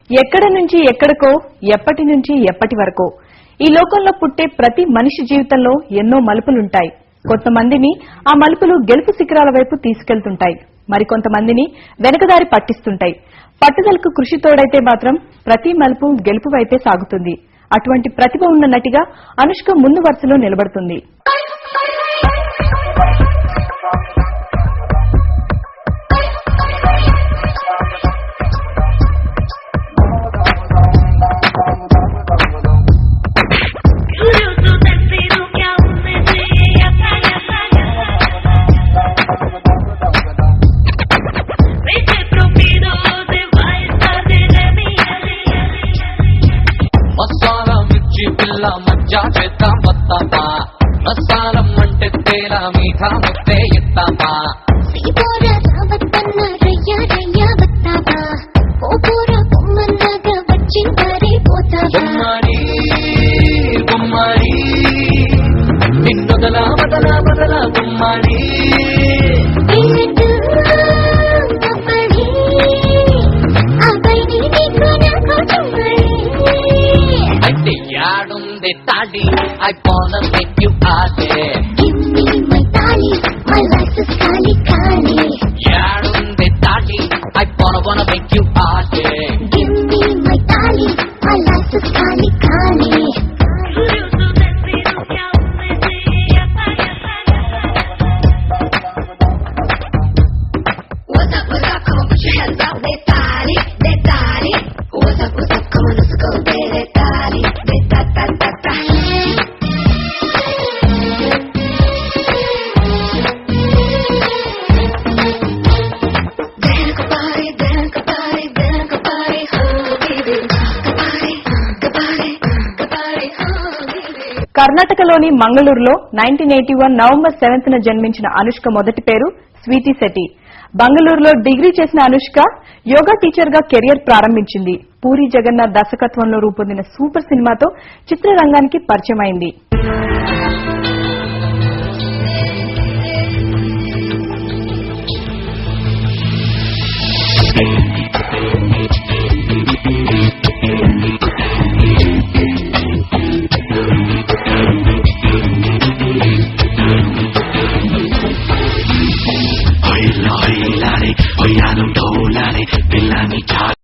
ఎక్కడ నుంచి ఎక్కడికో, ఎప్పటి నుంచి ఎప్పటి వరకో ఈ లోకంలో పుట్టే ప్రతి మనిషి జీవితంలో ఎన్నో మలుపులుంటాయి. కొంతమందిని ఆ మలుపులు గెలుపు శిఖరాల వైపు తీసుకెళ్తుంటాయి, మరికొంతమందిని వెనకదారి పట్టిస్తుంటాయి. పట్టుదలకు కృషి తోడైతే మాత్రం ప్రతి మలుపు గెలుపు వైపే సాగుతుంది. అటువంటి ప్రతిభ ఉన్న నటిగా అనుష్క ముందు వరుసలో నిలబడుతుంది. మజ్జా చేద్దాం వస్తామా, మసాలం అంటే తేలా మీఠా ముద్దే ఎత్తామా, బొమ్మడి బొమ్మడి నిన్నొదలా బదలా బదలా బొమ్మడి అంటే యాడుంది తాడి, I wanna make you party. Give me my tali, my life is kali kali. యాడుంది తాడి, I wanna make you party. Give me my tali, my life is kali kali. What's up, come on, put your hands up, de tali. What's up, come on, let's go, de tali, de ta ta ta ta. కర్ణాటకలోని మంగళూరులో 1981 November 7న జన్మించిన అనుష్క మొదటి పేరు Sweety Shetty. బంగళూరులో degree చేసిన Anushka yoga teacher గా career ప్రారంభించింది. పూరి జగన్నాథ్ దర్శకత్వంలో రూపొందిన super సినిమాతో చిత్రరంగానికి పరిచయమైంది.